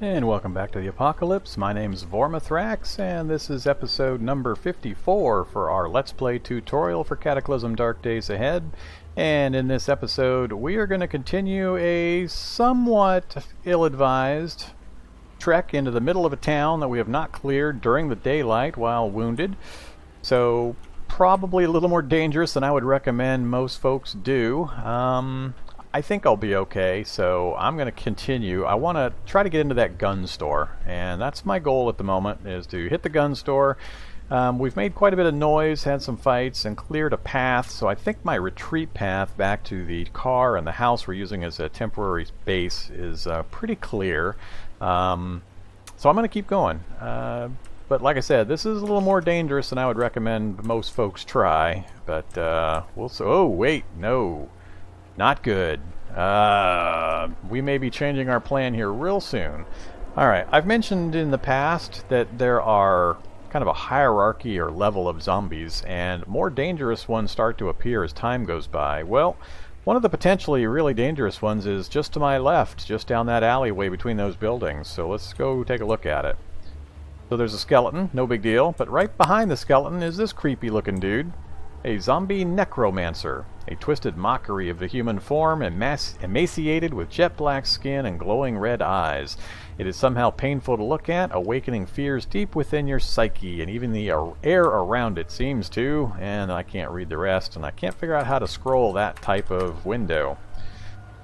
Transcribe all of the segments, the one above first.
And welcome back to the Apocalypse. My name's Vormithrax, and this is episode number 54 for our Let's Play tutorial for Cataclysm Dark Days Ahead. And in this episode, we are going to continue a somewhat ill-advised trek into the middle of a town that we have not cleared during the daylight while wounded. So, probably a little more dangerous than I would recommend most folks do. I think I'll be okay, so I'm going to continue. I want to try to get into that gun store, and that's my goal at the moment, is to hit the gun store. We've made quite a bit of noise, had some fights, and cleared a path, so I think my retreat path back to the car and the house we're using as a temporary base is pretty clear. So I'm going to keep going. But like I said, this is a little more dangerous than I would recommend most folks try, but we'll see. Oh, wait, no. Not good. We may be changing our plan here real soon. Alright, I've mentioned in the past that there are kind of a hierarchy or level of zombies, and more dangerous ones start to appear as time goes by. Well, one of the potentially really dangerous ones is just to my left, just down that alleyway between those buildings. So let's go take a look at it. So there's a skeleton, no big deal, but right behind the skeleton is this creepy looking dude. A zombie necromancer, a twisted mockery of the human form, emaciated with jet black skin and glowing red eyes. It is somehow painful to look at, awakening fears deep within your psyche, and even the air around it seems to, and I can't read the rest, and I can't figure out how to scroll that type of window.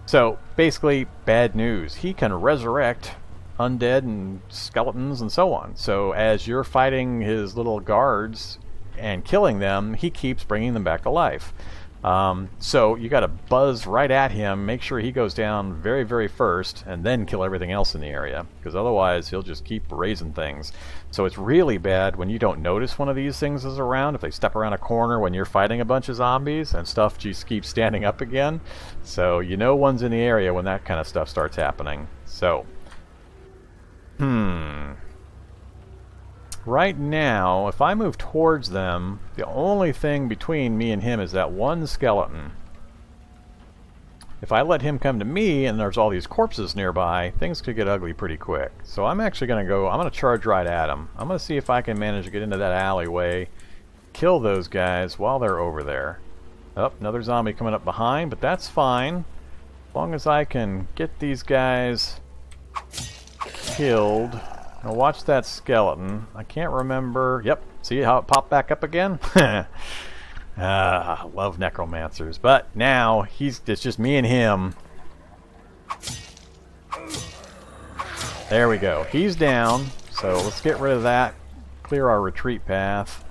So, basically, bad news. He can resurrect undead and skeletons and so on. So, as you're fighting his little guards and killing them, he keeps bringing them back to life. So you got to buzz right at him, make sure he goes down very, very first, and then kill everything else in the area, because otherwise he'll just keep raising things. So it's really bad when you don't notice one of these things is around, if they step around a corner when you're fighting a bunch of zombies and stuff just keeps standing up again. So you know one's in the area when that kind of stuff starts happening. So, right now, if I move towards them, the only thing between me and him is that one skeleton. If I let him come to me and there's all these corpses nearby, things could get ugly pretty quick. So I'm actually going to I'm going to charge right at him. I'm going to see if I can manage to get into that alleyway, kill those guys while they're over there. Oh, another zombie coming up behind, but that's fine. As long as I can get these guys killed. Now watch that skeleton. I can't remember. Yep, see how it popped back up again? I love necromancers. But now, it's just me and him. There we go. He's down. So let's get rid of that. Clear our retreat path.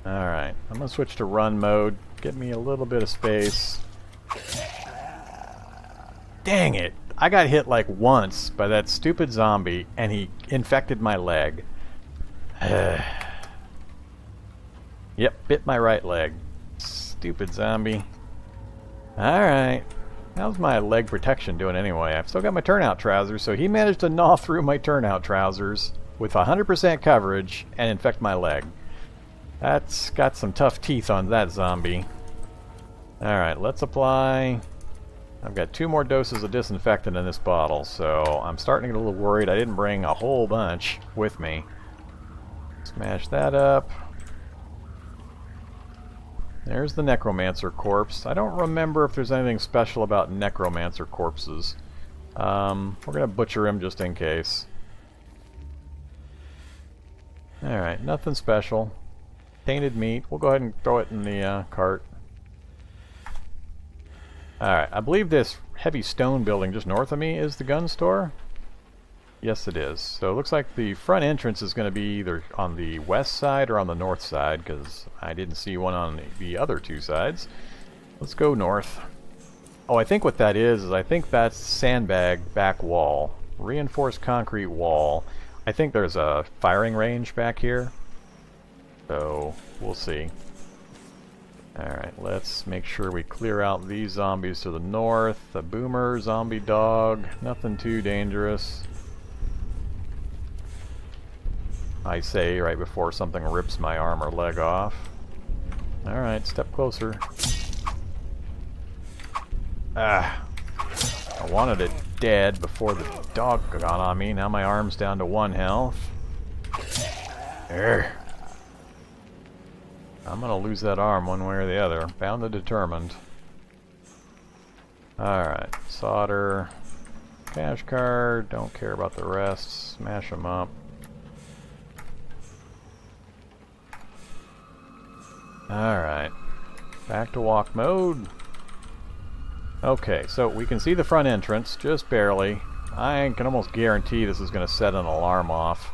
Alright, I'm going to switch to run mode. Get me a little bit of space. Dang it! I got hit like once by that stupid zombie, and he infected my leg. Yep, bit my right leg. Stupid zombie. Alright. How's my leg protection doing anyway? I've still got my turnout trousers, so he managed to gnaw through my turnout trousers with 100% coverage and infect my leg. That's got some tough teeth on that zombie. Alright, let's apply. I've got 2 more doses of disinfectant in this bottle, so I'm starting to get a little worried. I didn't bring a whole bunch with me. Smash that up. There's the Necromancer corpse. I don't remember if there's anything special about Necromancer corpses. We're going to butcher him just in case. Alright, nothing special. Tainted meat. We'll go ahead and throw it in the cart. Alright, I believe this heavy stone building just north of me is the gun store. Yes, it is. So it looks like the front entrance is going to be either on the west side or on the north side, because I didn't see one on the other 2 sides. Let's go north. Oh, I think what that is I think that's sandbag back wall. Reinforced concrete wall. I think there's a firing range back here. So, we'll see. Alright, let's make sure we clear out these zombies to the north. The boomer, zombie dog, nothing too dangerous. I say right before something rips my arm or leg off. Alright, step closer. Ah. I wanted it dead before the dog got on me. Now my arm's down to 1 health. There. I'm gonna lose that arm one way or the other. Bound and determined. Alright, solder. Cash card. Don't care about the rest. Smash them up. Alright. Back to walk mode. Okay, so we can see the front entrance, just barely. I can almost guarantee this is going to set an alarm off.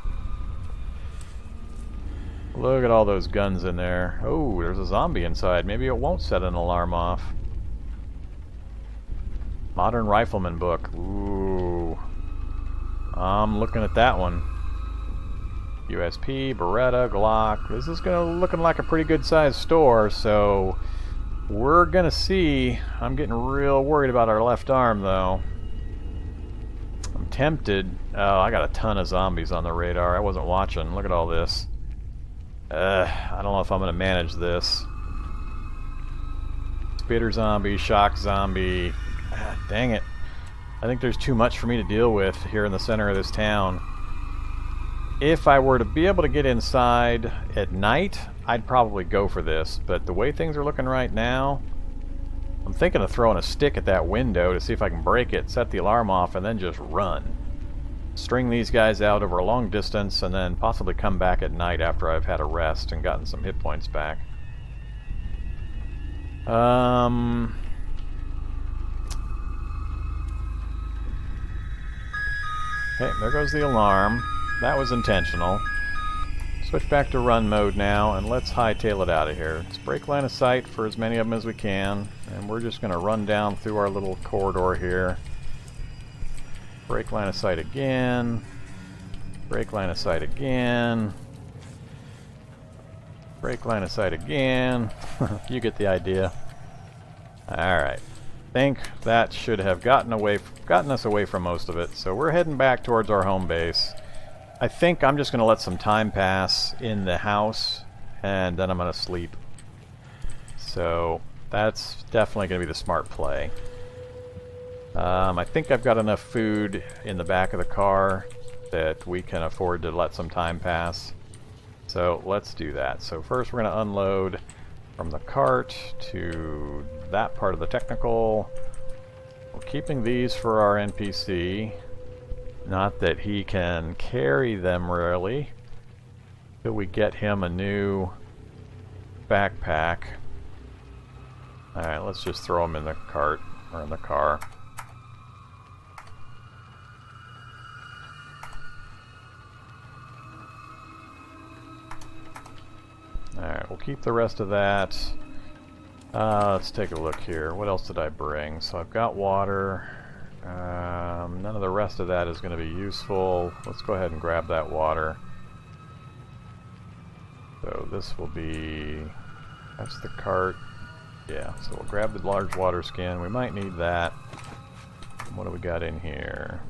Look at all those guns in there. Oh, there's a zombie inside. Maybe it won't set an alarm off. Modern Rifleman book. Ooh. I'm looking at that one. USP, Beretta, Glock. This is looking like a pretty good sized store, so we're gonna see. I'm getting real worried about our left arm though. I'm tempted. Oh, I got a ton of zombies on the radar. I wasn't watching. Look at all this. I don't know if I'm gonna manage this. Spitter zombie, shock zombie. Ah, dang it. I think there's too much for me to deal with here in the center of this town. If I were to be able to get inside at night, I'd probably go for this. But the way things are looking right now, I'm thinking of throwing a stick at that window to see if I can break it, set the alarm off, and then just run. String these guys out over a long distance, and then possibly come back at night after I've had a rest and gotten some hit points back. Okay, there goes the alarm. That was intentional. Switch back to run mode now, and let's hightail it out of here. Let's break line of sight for as many of them as we can, and we're just going to run down through our little corridor here. Break line of sight again. Break line of sight again. Break line of sight again. You get the idea. Alright. Think that should have gotten us away from most of it. So we're heading back towards our home base. I think I'm just going to let some time pass in the house, and then I'm going to sleep. So that's definitely going to be the smart play. I think I've got enough food in the back of the car that we can afford to let some time pass. So let's do that. So first we're going to unload from the cart to that part of the technical. We're keeping these for our NPC. Not that he can carry them really, till we get him a new backpack. Alright, let's just throw him in the cart, or in the car. Alright, we'll keep the rest of that. Let's take a look here. What else did I bring? So I've got water. None of the rest of that is going to be useful. Let's go ahead and grab that water. So this will be... that's the cart. Yeah, so we'll grab the large water skin. We might need that. What do we got in here?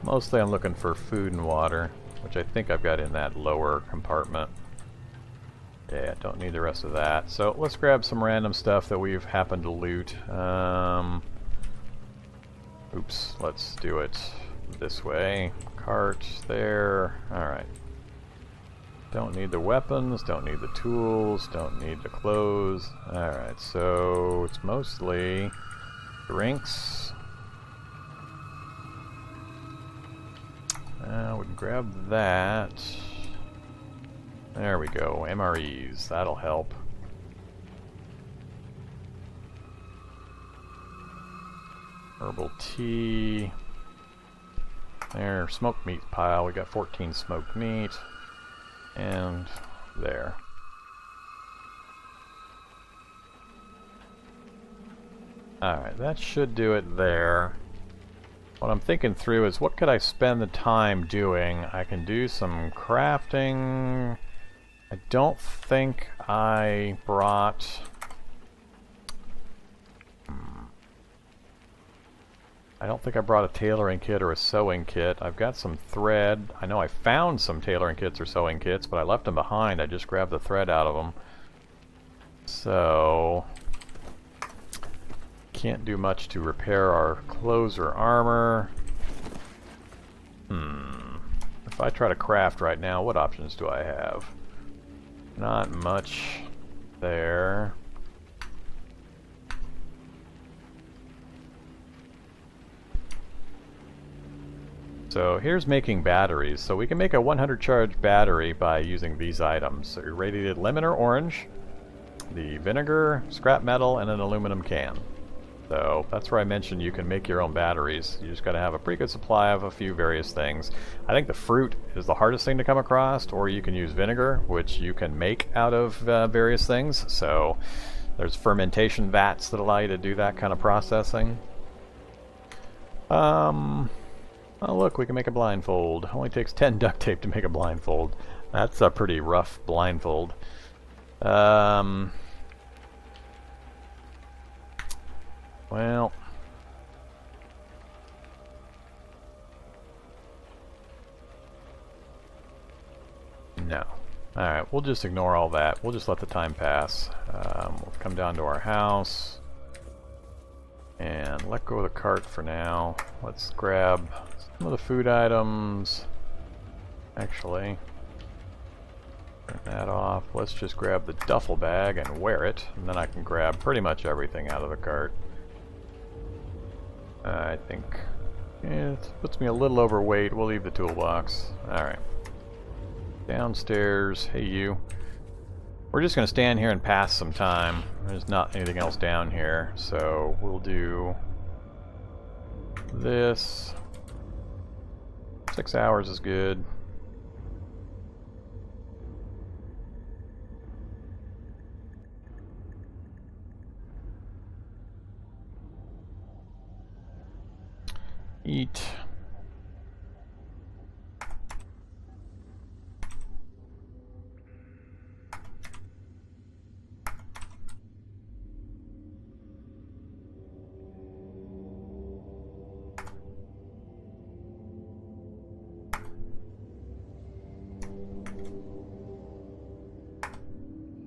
Mostly I'm looking for food and water, which I think I've got in that lower compartment. Yeah, don't need the rest of that. So let's grab some random stuff that we've happened to loot. Oops, let's do it this way. Cart there. Alright. Don't need the weapons, don't need the tools, don't need the clothes. Alright, so it's mostly drinks. We can grab that. There we go, MREs, that'll help. Herbal tea. There, smoked meat pile. We got 14 smoked meat. And there. Alright, that should do it there. What I'm thinking through is what could I spend the time doing? I can do some crafting. I don't think I brought... I don't think I brought a tailoring kit or a sewing kit. I've got some thread. I know I found some tailoring kits or sewing kits, but I left them behind. I just grabbed the thread out of them. So... can't do much to repair our clothes or armor. If I try to craft right now, what options do I have? Not much there. So here's making batteries. So we can make a 100 charge battery by using these items. So irradiated lemon or orange, the vinegar, scrap metal, and an aluminum can. So that's where I mentioned you can make your own batteries. You just got to have a pretty good supply of a few various things. I think the fruit is the hardest thing to come across, or you can use vinegar, which you can make out of various things. So there's fermentation vats that allow you to do that kind of processing. Oh look, we can make a blindfold. Only takes 10 duct tape to make a blindfold. That's a pretty rough blindfold. Well, no. Alright, we'll just ignore all that. We'll just let the time pass. We'll come down to our house and let go of the cart for now. Let's grab some of the food items. Actually, turn that off. Let's just grab the duffel bag and wear it, and then I can grab pretty much everything out of the cart. I think it puts me a little overweight. We'll leave the toolbox. Alright. Downstairs. Hey, you. We're just going to stand here and pass some time. There's not anything else down here, so we'll do this. 6 hours is good. Eat.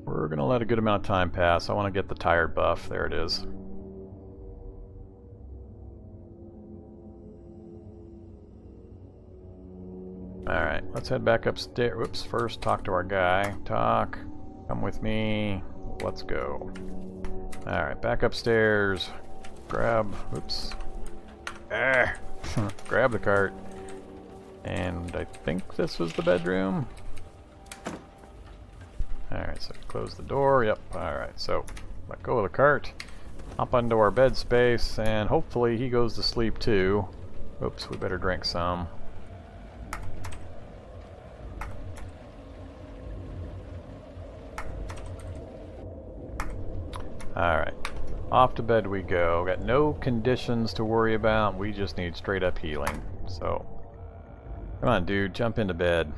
We're going to let a good amount of time pass. I want to get the tired buff. There it is. Alright, let's head back upstairs. Whoops, first talk to our guy. Talk. Come with me. Let's go. Alright, back upstairs. Grab. Oops. Grab the cart. And I think this was the bedroom. Alright, so close the door. Yep, alright, so let go of the cart. Hop onto our bed space, and hopefully he goes to sleep too. Oops, we better drink some. Alright, off to bed we go. Got no conditions to worry about. We just need straight up healing. So, come on dude, jump into bed.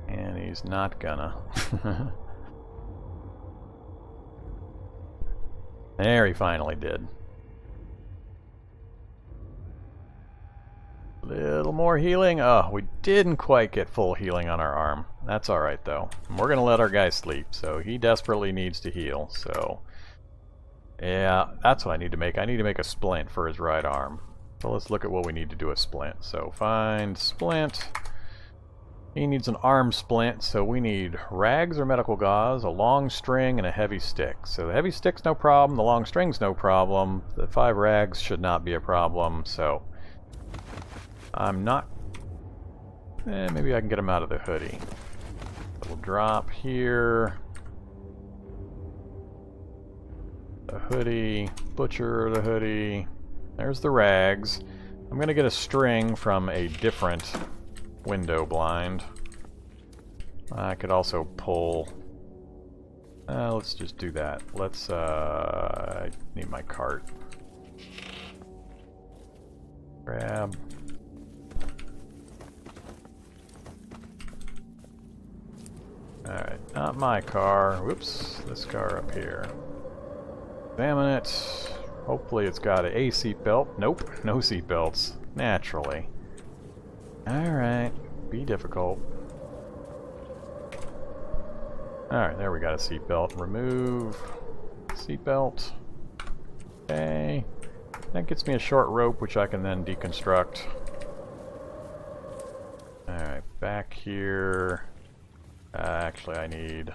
And he's not gonna. There, he finally did. Little more healing. Oh, we didn't quite get full healing on our arm. That's alright though. And we're gonna let our guy sleep, so he desperately needs to heal. So yeah, that's what I need to make. I need to make a splint for his right arm. So let's look at what we need to do a splint. So find splint. He needs an arm splint, so we need rags or medical gauze, a long string, and a heavy stick. So the heavy stick's no problem, the long string's no problem, the 5 rags should not be a problem, so I'm not... maybe I can get him out of the hoodie. Little drop here. The hoodie, butcher the hoodie. There's the rags. I'm gonna get a string from a different window blind. I could also pull... let's just do that. Let's, I need my cart. Grab. Alright, not my car. Whoops, this car up here. Examine it. Hopefully it's got a seat belt. Nope, no seat belts. Naturally. Alright, be difficult. Alright, there we got a seatbelt. Remove Seatbelt. Okay. That gets me a short rope, which I can then deconstruct. Alright, back here. Actually, I need...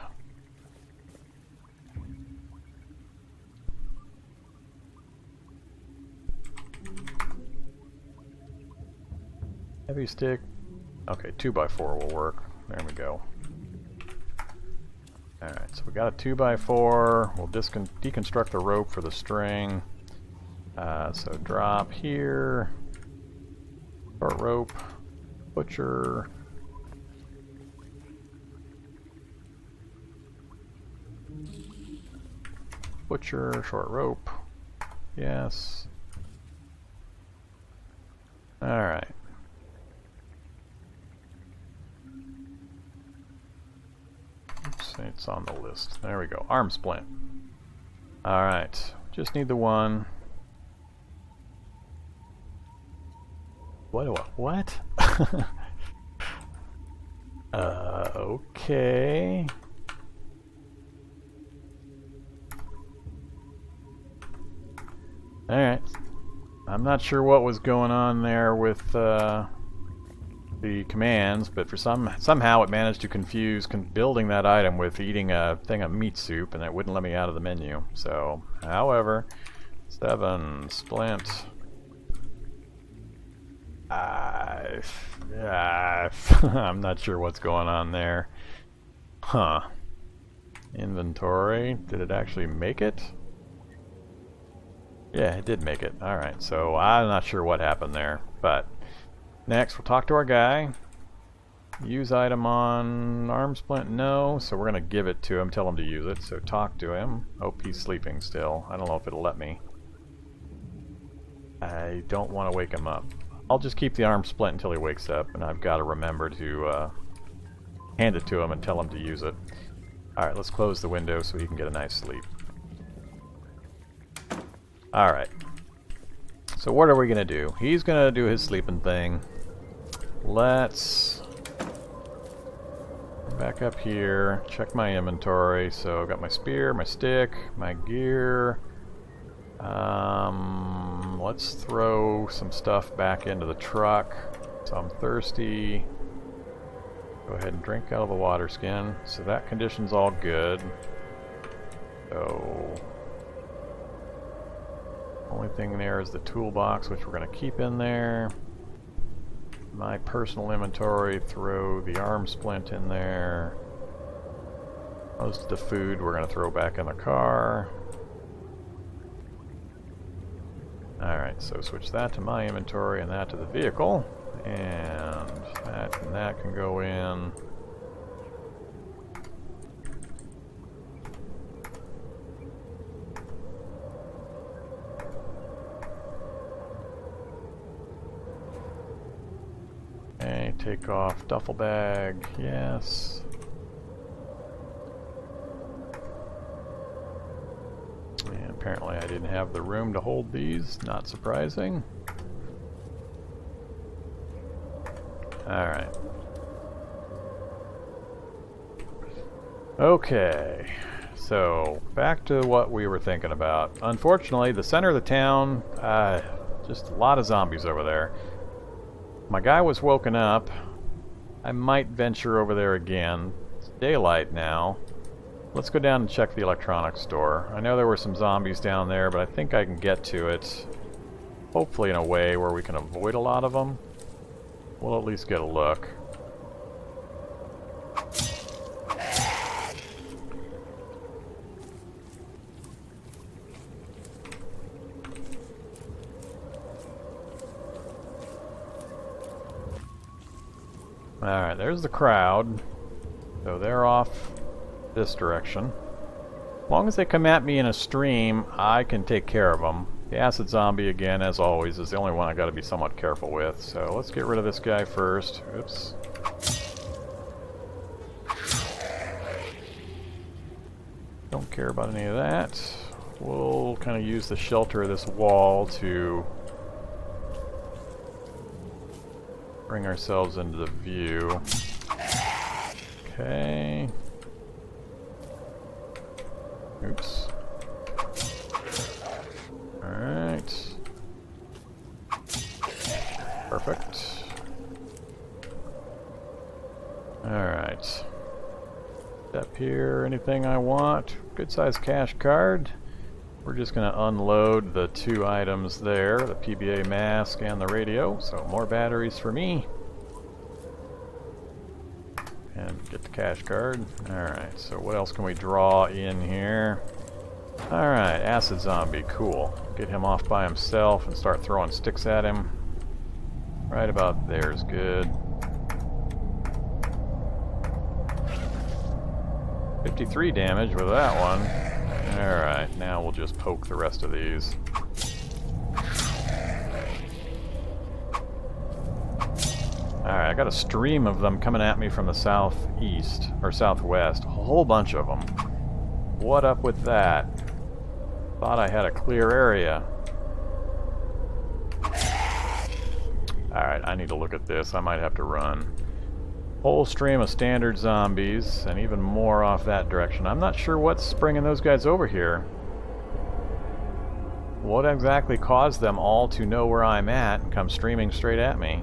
heavy stick. Okay, 2x4 will work. There we go. Alright, so we got a 2x4. We'll deconstruct the rope for the string. So drop here. Short rope. Butcher. Butcher, short rope. Yes. Alright. Oops, it's on the list. There we go. Arm splint. Alright. Just need the one. What? Okay. Alright. I'm not sure what was going on there with the commands, but for somehow it managed to confuse building that item with eating a thing of meat soup, and it wouldn't let me out of the menu. So, however, 7 splint. I'm not sure what's going on there. Huh. Inventory. Did it actually make it? Yeah, it did make it. Alright, so I'm not sure what happened there. But next, we'll talk to our guy. Use item on arm splint? No, so we're going to give it to him, tell him to use it. So talk to him. Hope he's sleeping still. I don't know if it'll let me. I don't want to wake him up. I'll just keep the arm splint until he wakes up, and I've got to remember to hand it to him and tell him to use it. Alright, let's close the window so he can get a nice sleep. Alright. So what are we going to do? He's going to do his sleeping thing. Let's back up here, check my inventory. So I've got my spear, my stick, my gear. Let's throw some stuff back into the truck. So I'm thirsty. Go ahead and drink out of the water skin. So that condition's all good. So only thing there is the toolbox, which we're going to keep in there. My personal inventory, throw the arm splint in there. Most of the food we're going to throw back in the car. Alright, so switch that to my inventory and that to the vehicle. And that can go in. Okay, take off duffel bag, yes. And apparently I didn't have the room to hold these, not surprising. Alright. Okay, so back to what we were thinking about. Unfortunately, the center of the town, just a lot of zombies over there. My guy was woken up. I might venture over there again. It's daylight now. Let's go down and check the electronics store. I know there were some zombies down there, but I think I can get to it. Hopefully in a way where we can avoid a lot of them. We'll at least get a look. Alright, there's the crowd. So they're off this direction. As long as they come at me in a stream, I can take care of them. The acid zombie, again, as always, is the only one I gotta be somewhat careful with. So let's get rid of this guy first. Oops. Don't care about any of that. We'll kind of use the shelter of this wall to bring ourselves into the view. Okay. Oops. Perfect. Alright. Up here, anything I want. Good size cash card. We're just going to unload the 2 items there, the PBA mask and the radio. So more batteries for me. And get the cash card. Alright, so what else can we draw in here? Alright, acid zombie, cool. Get him off by himself and start throwing sticks at him. Right about there is good. 53 damage with that one. Alright, now we'll just poke the rest of these. Alright, I got a stream of them coming at me from the southeast, or southwest. A whole bunch of them. What up with that? Thought I had a clear area. Alright, I need to look at this. I might have to run. Whole stream of standard zombies, and even more off that direction. I'm not sure what's bringing those guys over here. What exactly caused them all to know where I'm at and come streaming straight at me?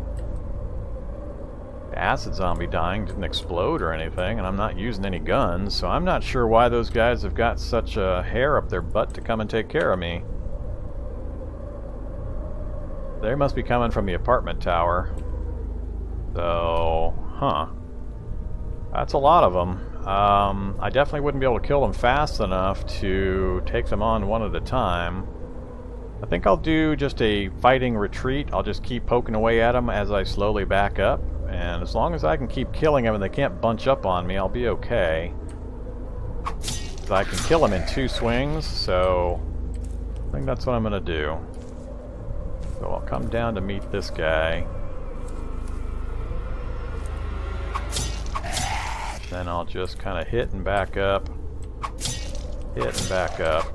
The acid zombie dying didn't explode or anything, and I'm not using any guns, so I'm not sure why those guys have got such a hair up their butt to come and take care of me. They must be coming from the apartment tower. So, huh. That's a lot of them. I definitely wouldn't be able to kill them fast enough to take them on one at a time. I think I'll do just a fighting retreat. I'll just keep poking away at them as I slowly back up. And as long as I can keep killing them and they can't bunch up on me, I'll be okay. I can kill them in 2 swings, so I think that's what I'm going to do. So I'll come down to meet this guy. Then I'll just kind of hit and back up. Hit and back up.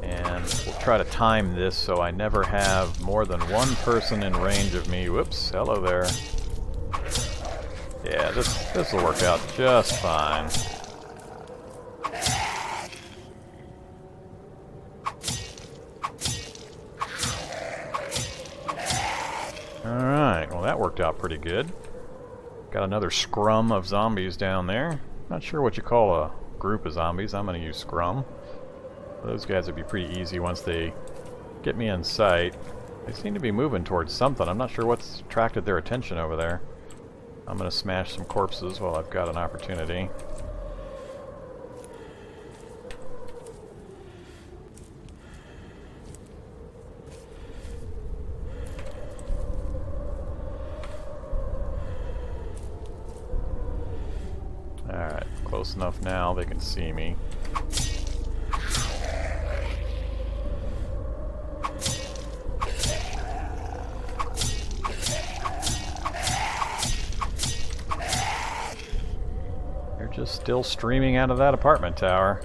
And we'll try to time this so I never have more than 1 person in range of me. Whoops, hello there. Yeah, this will work out just fine. Alright, well that worked out pretty good. Got another scrum of zombies down there. Not sure what you call a group of zombies. I'm going to use scrum. Those guys would be pretty easy once they get me in sight. They seem to be moving towards something. I'm not sure what's attracted their attention over there. I'm going to smash some corpses while I've got an opportunity. Alright, close enough now they can see me. They're just still streaming out of that apartment tower.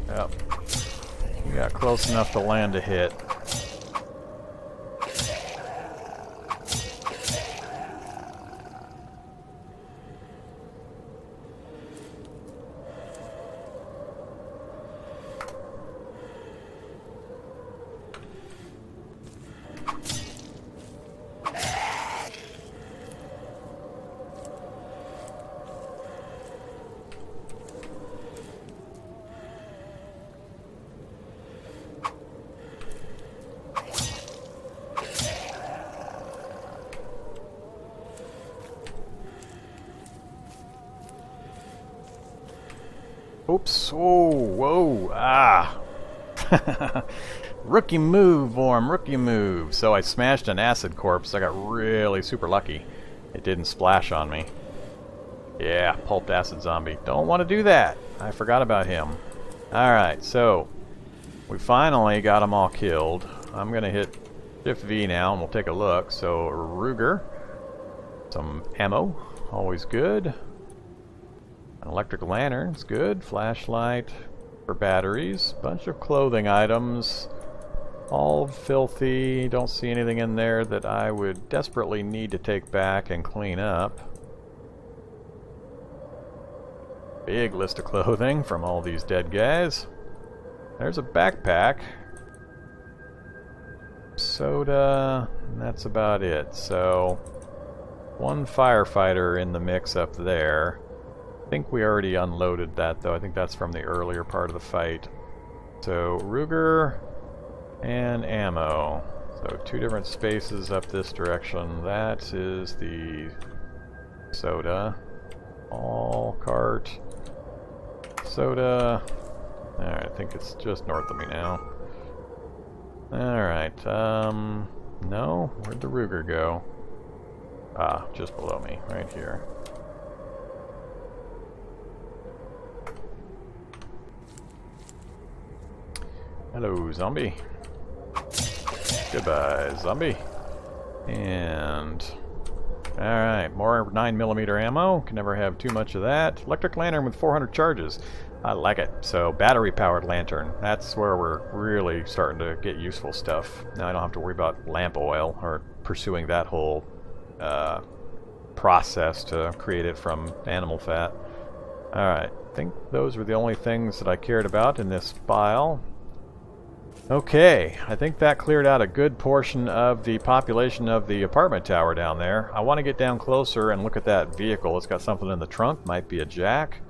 Yep. You got close enough to land a hit. Oops. Oh, whoa. Ah. Rookie move, Vorm. Rookie move. So I smashed an acid corpse. I got really super lucky. It didn't splash on me. Yeah, pulped acid zombie. Don't want to do that. I forgot about him. Alright, so we finally got them all killed. I'm going to hit Shift V now and we'll take a look. So, Ruger. Some ammo. Always good. An electric lantern's good. Flashlight for batteries. Bunch of clothing items. All filthy. Don't see anything in there that I would desperately need to take back and clean up. Big list of clothing from all these dead guys. there's a backpack. Soda, and that's about it. So, one firefighter in the mix up there. I think we already unloaded that, though. I think that's from the earlier part of the fight. So, Ruger and ammo. So, 2 different spaces up this direction. That is the soda. All cart. Soda. Alright, I think it's just north of me now. Alright, no? Where'd the Ruger go? Ah, just below me, right here. Hello, zombie. Goodbye, zombie. And... alright, more 9mm ammo. Can never have too much of that. Electric lantern with 400 charges. I like it. So, battery-powered lantern. That's where we're really starting to get useful stuff. Now I don't have to worry about lamp oil or pursuing that whole process to create it from animal fat. Alright, I think those were the only things that I cared about in this file. Okay, I think that cleared out a good portion of the population of the apartment tower down there. I want to get down closer and look at that vehicle. It's got something in the trunk. Might be a jack.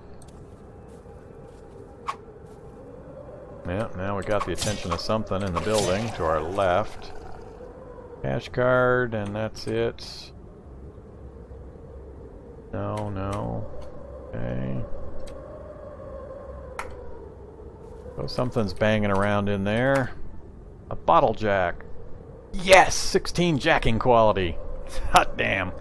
Yeah, now we got the attention of something in the building to our left. Cash card, and that's it. No, no. Okay. So something's banging around in there. A bottle jack. Yes! 16 jacking quality. Hot damn.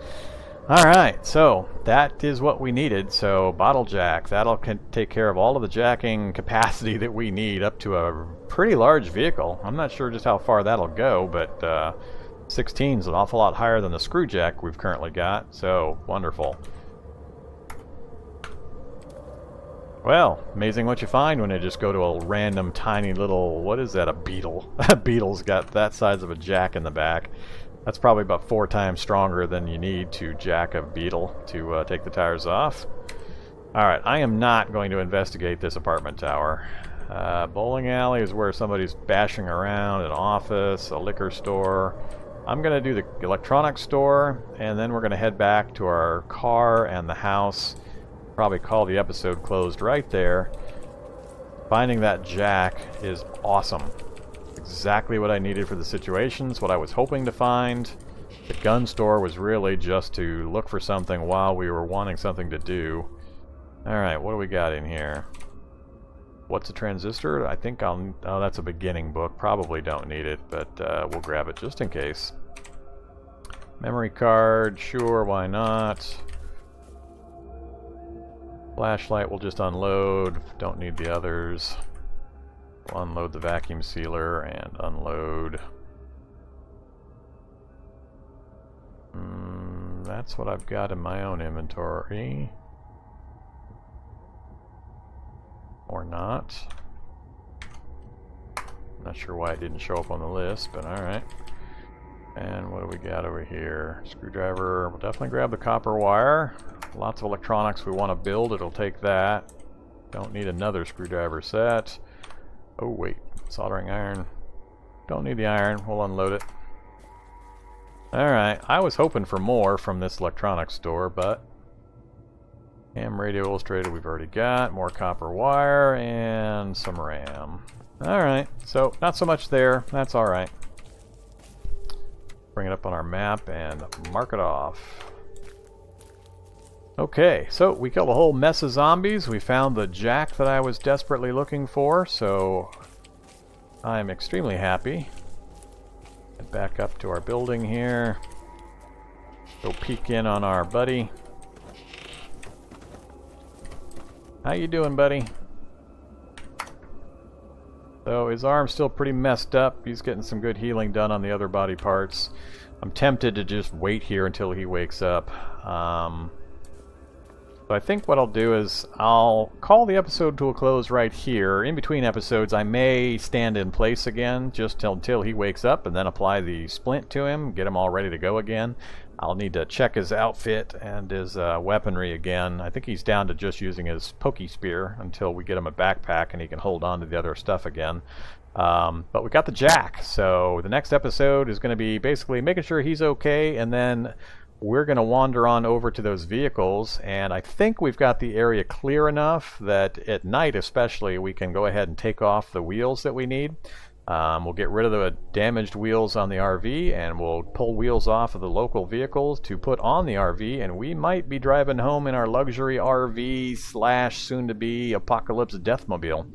Alright, so that is what we needed. So bottle jack, that'll take care of all of the jacking capacity that we need up to a pretty large vehicle. I'm not sure just how far that'll go, but 16 is an awful lot higher than the screw jack we've currently got. So wonderful. Well, amazing what you find when you just go to a random tiny little, what is that, a beetle? A beetle's got that size of a jack in the back. That's probably about 4 times stronger than you need to jack a beetle to take the tires off. Alright, I am not going to investigate this apartment tower. Bowling alley is where somebody's bashing around, an office, a liquor store. I'm going to do the electronics store, and then we're going to head back to our car and the house. Probably call the episode closed right there. Finding that jack is awesome. Exactly what I needed for the situations, what I was hoping to find. The gun store was really just to look for something while we were wanting something to do. Alright, what do we got in here? What's a transistor? I think I'll... oh, that's a beginning book. Probably don't need it, but we'll grab it just in case. Memory card, sure, why not? Flashlight we'll just unload. Don't need the others. We'll unload the vacuum sealer and unload. That's what I've got in my own inventory. Or not. Not sure why it didn't show up on the list, but alright. And what do we got over here? Screwdriver. We'll definitely grab the copper wire. Lots of electronics we want to build. It'll take that. Don't need another screwdriver set. Oh wait, soldering iron. Don't need the iron. We'll unload it. Alright, I was hoping for more from this electronics store, but... ham radio illustrated we've already got. More copper wire and some RAM. Alright, so not so much there. That's alright. Bring it up on our map and mark it off. Okay, so we killed a whole mess of zombies. We found the jack that I was desperately looking for, so I'm extremely happy. Get back up to our building here. Go peek in on our buddy. How you doing, buddy? So his arm's still pretty messed up. He's getting some good healing done on the other body parts. I'm tempted to just wait here until he wakes up. So I think what I'll do is I'll call the episode to a close right here. In between episodes, I may stand in place again just until he wakes up and then apply the splint to him, get him all ready to go again. I'll need to check his outfit and his weaponry again. I think he's down to just using his pokey spear until we get him a backpack and he can hold on to the other stuff again. But we got the jack, so the next episode is going to be basically making sure he's okay, and then we're going to wander on over to those vehicles, and I think we've got the area clear enough that at night especially we can go ahead and take off the wheels that we need. We'll get rid of the damaged wheels on the RV, and we'll pull wheels off of the local vehicles to put on the RV, and we might be driving home in our luxury RV / soon-to-be Apocalypse Deathmobile.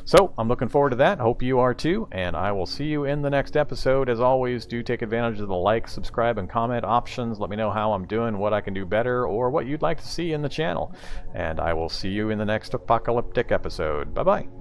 So I'm looking forward to that. Hope you are too, and I will see you in the next episode. As always, do take advantage of the like, subscribe, and comment options. Let me know how I'm doing, what I can do better, or what you'd like to see in the channel. And I will see you in the next apocalyptic episode. Bye-bye.